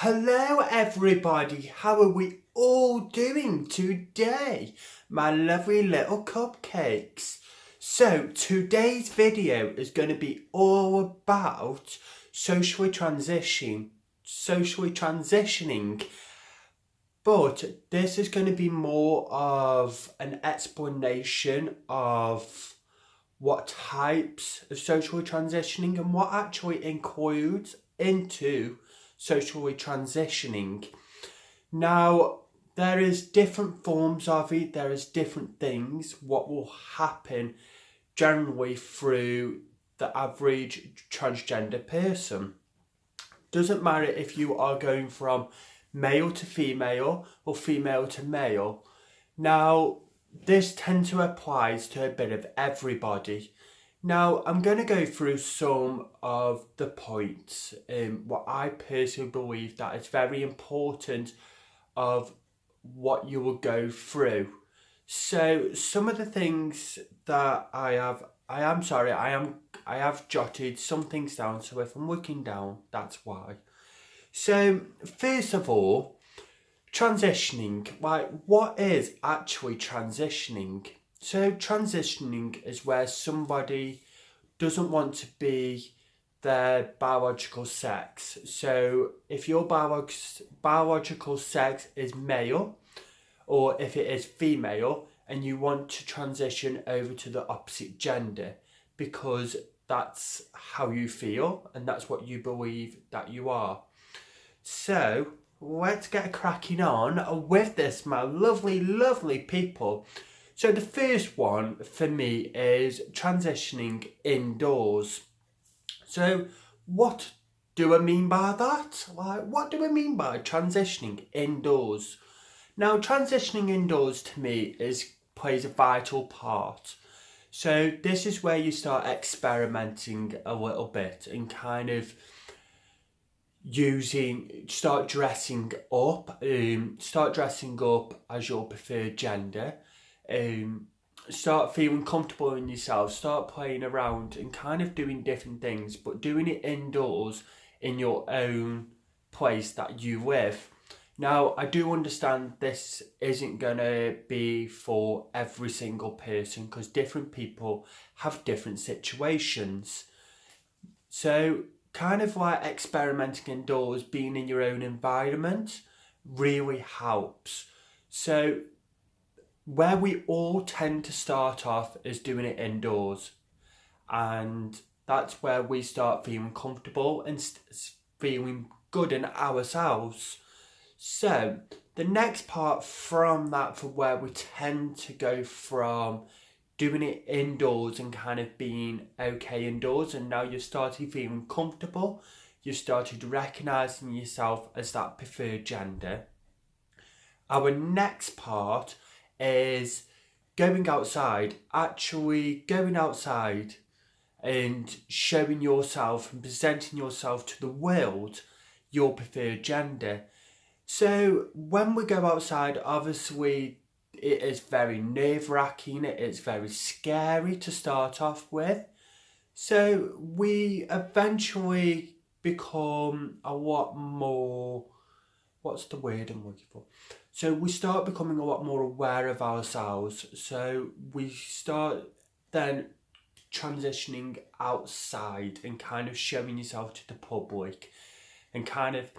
Hello everybody, how are we all doing today? My lovely little cupcakes. So today's video is going to be all about socially transitioning. But this is going to be more of an explanation of what types of socially transitioning and what actually includes into socially transitioning. Now, there is different forms of it, there is different things what will happen generally through the average transgender person. Doesn't matter if you are going from male to female or female to male. Now, this tends to apply to a bit of everybody. Now, I'm going to go through some of the points, what I personally believe that is very important of what you will go through. So, some of the things that I have jotted some things down, so if I'm looking down, that's why. So, first of all, transitioning. Like, what is actually transitioning? So transitioning is where somebody doesn't want to be their biological sex. So if your biological sex is male or if it is female and you want to transition over to the opposite gender because that's how you feel and that's what you believe that you are. So let's get cracking on with this, my lovely people. So the first one for me is transitioning indoors. So what do I mean by that? Like, what do I mean by transitioning indoors? Now, transitioning indoors to me plays a vital part. So this is where you start experimenting a little bit and kind of start dressing up as your preferred gender. Start feeling comfortable in yourself, start playing around and kind of doing different things, but doing it indoors in your own place that you live. Now, I do understand this isn't going to be for every single person because different people have different situations. So, kind of like experimenting indoors, being in your own environment really helps. So, where we all tend to start off is doing it indoors, and that's where we start feeling comfortable and feeling good in ourselves. So the next part from that, for where we tend to go from doing it indoors and kind of being okay indoors, and now you're starting feeling comfortable, you've started recognising yourself as that preferred gender. Our next part is actually going outside and showing yourself and presenting yourself to the world, your preferred gender. So when we go outside, obviously it is very nerve-wracking, it is very scary to start off with. So we eventually become a lot more, what's the word I'm looking for? So we start becoming a lot more aware of ourselves. So we start then transitioning outside and kind of showing yourself to the public and kind of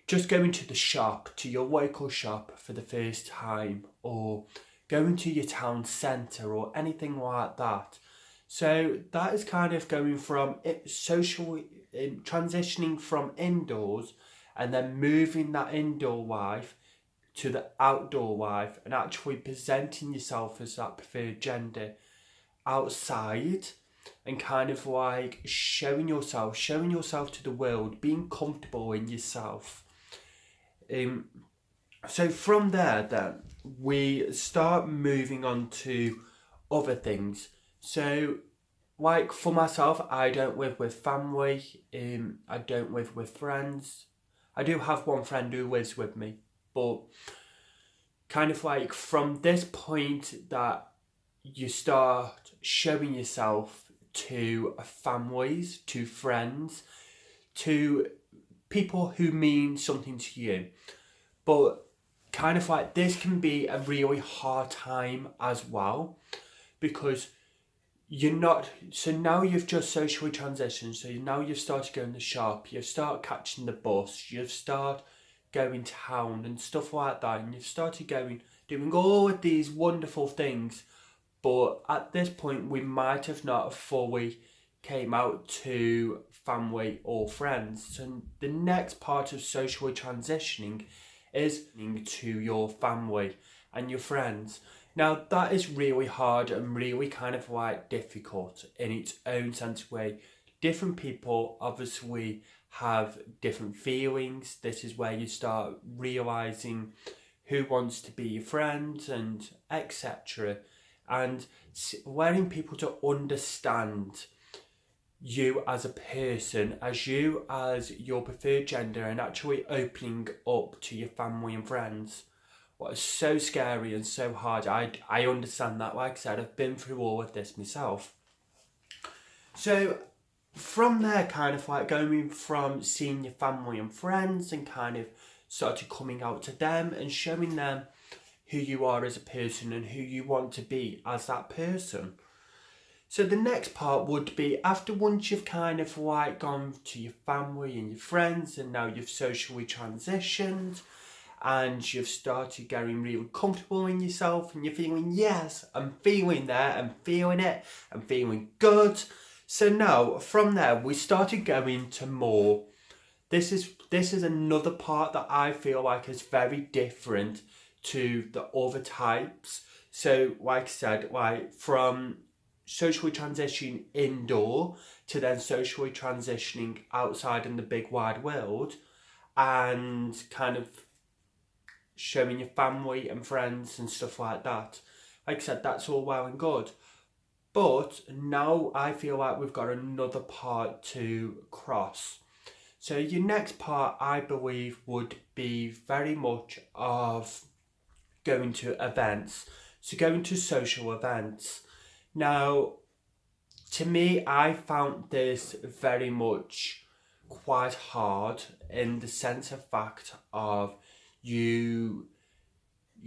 just going to the shop, to your local shop for the first time, or going to your town centre or anything like that. So that is kind of going from transitioning from indoors and then moving that indoor life to the outdoor life and actually presenting yourself as that preferred gender outside and kind of like showing yourself to the world, being comfortable in yourself. So from there then we start moving on to other things. So like for myself, I don't live with family, I don't live with friends. I do have one friend who lives with me, but kind of like from this point that you start showing yourself to families, to friends, to people who mean something to you. But kind of like this can be a really hard time as well, because you're not, so now you've just socially transitioned, so now you've started going to the shop, you've started catching the bus, you've started going town and stuff like that, and you've started doing all of these wonderful things, but at this point we might have not fully came out to family or friends. So the next part of socially transitioning is to your family and your friends. Now that is really hard and really kind of like difficult in its own sense of way. Different people obviously have different feelings. This is where you start realising who wants to be your friend and etc. And letting people to understand you as a person, as you as your preferred gender, and actually opening up to your family and friends. What is so scary and so hard. I understand that. Like I said, I've been through all of this myself. So from there, kind of like going from seeing your family and friends and kind of started coming out to them and showing them who you are as a person and who you want to be as that person. So the next part would be, after once you've kind of like gone to your family and your friends and now you've socially transitioned and you've started getting really comfortable in yourself and you're feeling, yes, I'm feeling there, I'm feeling it, I'm feeling good. So now from there we started going to more. This is another part that I feel like is very different to the other types. So like I said, like from socially transitioning indoor to then socially transitioning outside in the big wide world and kind of showing your family and friends and stuff like that. Like I said, that's all well and good. But now I feel like we've got another part to cross. So your next part, I believe, would be very much of going to events. So going to social events. Now, to me, I found this very much quite hard in the sense of fact of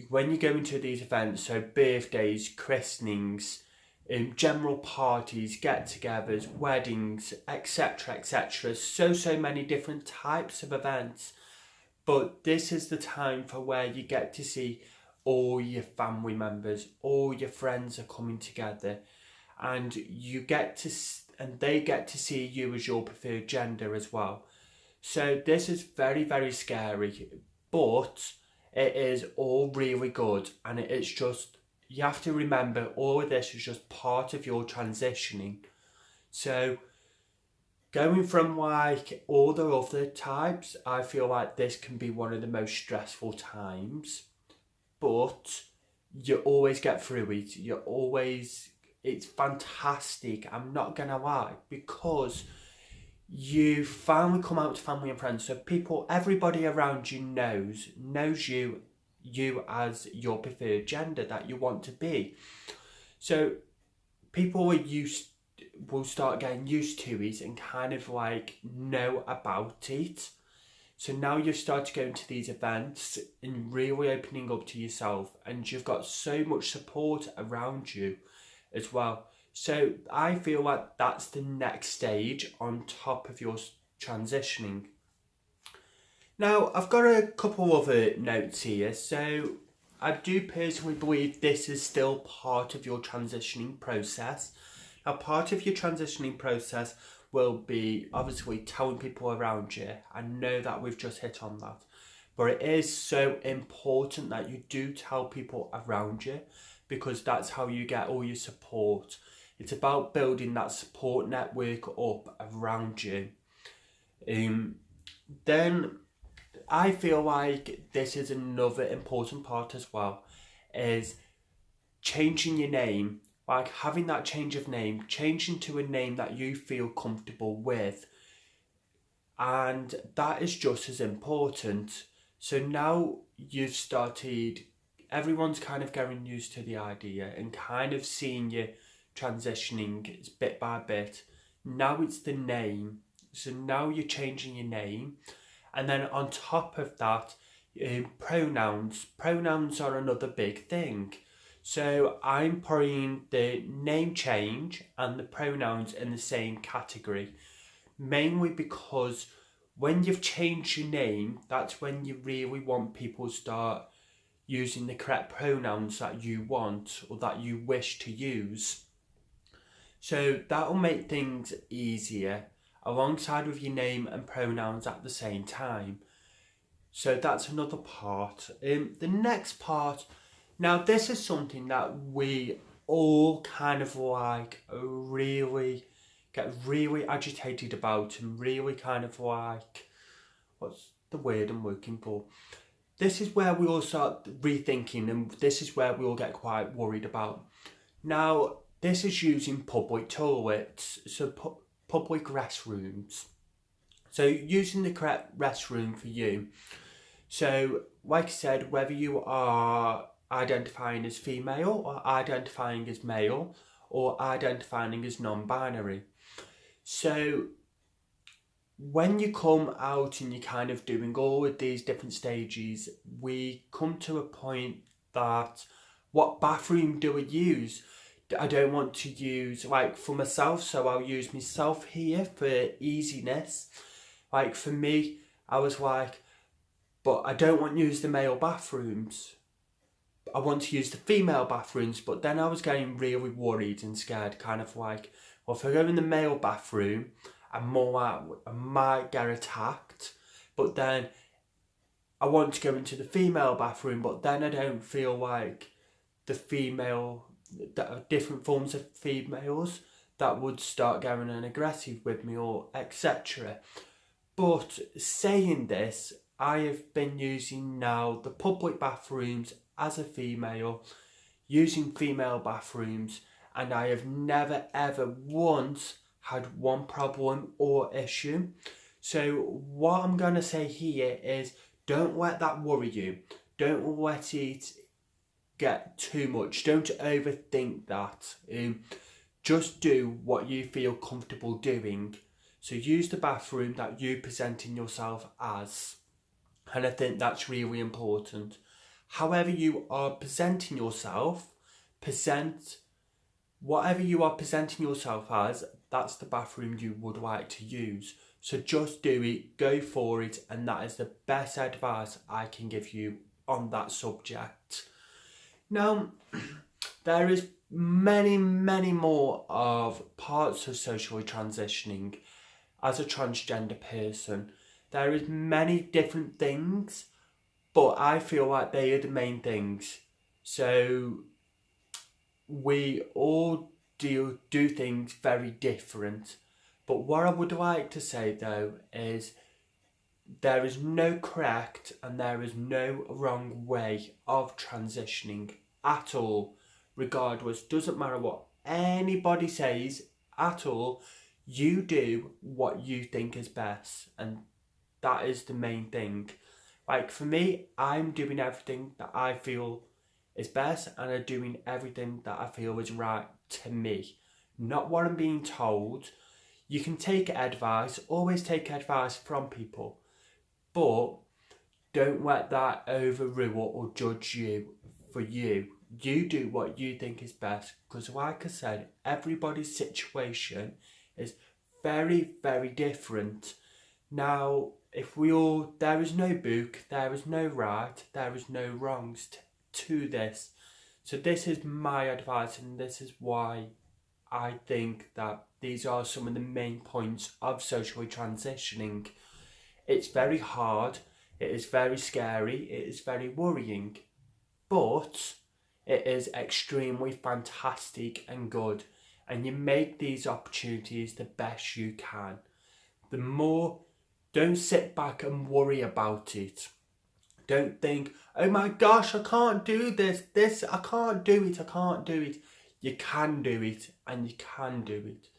when you go into these events, so birthdays, christenings, general parties, get-togethers, weddings, etc., so many different types of events. But this is the time for where you get to see all your family members, all your friends are coming together, and they get to see you as your preferred gender as well. So this is very, very scary, but it is all really good, and it's just, you have to remember all of this is just part of your transitioning. So going from like all the other types, I feel like this can be one of the most stressful times, but you always get through it. It's fantastic, I'm not gonna lie, because you finally come out to family and friends, so everybody around you knows you as your preferred gender that you want to be. So people will start getting used to it and kind of like know about it. So now you've started going to these events and really opening up to yourself, and you've got so much support around you as well. So I feel like that's the next stage on top of your transitioning. Now, I've got a couple other notes here. So I do personally believe this is still part of your transitioning process. Now, part of your transitioning process will be obviously telling people around you. I know that we've just hit on that, but it is so important that you do tell people around you, because that's how you get all your support. It's about building that support network up around you. Then I feel like this is another important part as well, is changing your name. Like having that change of name, changing to a name that you feel comfortable with. And that is just as important. So now you've started, everyone's kind of getting used to the idea and kind of seeing you transitioning bit by bit. Now it's the name. So now you're changing your name, And then on top of that, pronouns. Pronouns are another big thing. So I'm putting the name change and the pronouns in the same category, mainly because when you've changed your name, that's when you really want people to start using the correct pronouns that you want or that you wish to use. So that'll make things easier alongside with your name and pronouns at the same time. So that's another part. The next part, now this is something that we all kind of like really get really agitated about and really kind of like, what's the word I'm looking for? This is where we all start rethinking, and this is where we all get quite worried about. Now, this is using public toilets, so public restrooms. So using the correct restroom for you. So, like I said, whether you are identifying as female or identifying as male or identifying as non-binary. So, when you come out and you're kind of doing all of these different stages, we come to a point that what bathroom do I use? I don't want to use, like for myself, so I'll use myself here for easiness. Like for me, I was like, but I don't want to use the male bathrooms. I want to use the female bathrooms, but then I was getting really worried and scared, kind of like, well, if I go in the male bathroom, I might get attacked, but then I want to go into the female bathroom, but then I don't feel like the different forms of females that would start getting aggressive with me or etc. But saying this, I have been using now the public bathrooms as a female, using female bathrooms, and I have never ever once had one problem or issue. So what I'm going to say here is, don't let that worry you. Don't let it get too much. Don't overthink that. Just do what you feel comfortable doing. So use the bathroom that you're presenting yourself as. And I think that's really important. However you are presenting yourself, whatever you are presenting yourself as, that's the bathroom you would like to use. So just do it, go for it, and that is the best advice I can give you on that subject. Now, there is many more of parts of socially transitioning as a transgender person. There is many different things, but I feel like they are the main things. So we all do things very different. But what I would like to say though is there is no correct and there is no wrong way of transitioning at all. Regardless, doesn't matter what anybody says at all, you do what you think is best, and that is the main thing. Like for me, I'm doing everything that I feel is best, and I'm doing everything that I feel is right to me, not what I'm being told. You can take advice, always take advice from people, but don't let that overrule or judge you for you. You do what you think is best, because like I said, everybody's situation is very different. Now, there is no book, there is no right, there is no wrongs to this. So this is my advice, and this is why I think that these are some of the main points of socially transitioning. It's very hard, it is very scary, it is very worrying, but it is extremely fantastic and good, and you make these opportunities the best you can. Don't sit back and worry about it. Don't think, oh my gosh, I can't do this, I can't do it. You can do it, and you can do it.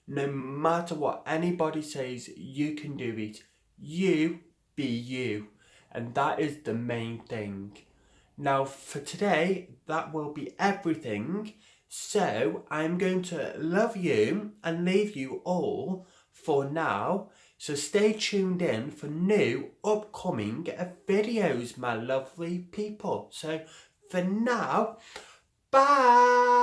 No matter what anybody says, you can do it. You be you, and that is the main thing. Now for today, that will be everything. So I'm going to love you and leave you all for now. So stay tuned in for new upcoming videos, my lovely people. So for now, bye.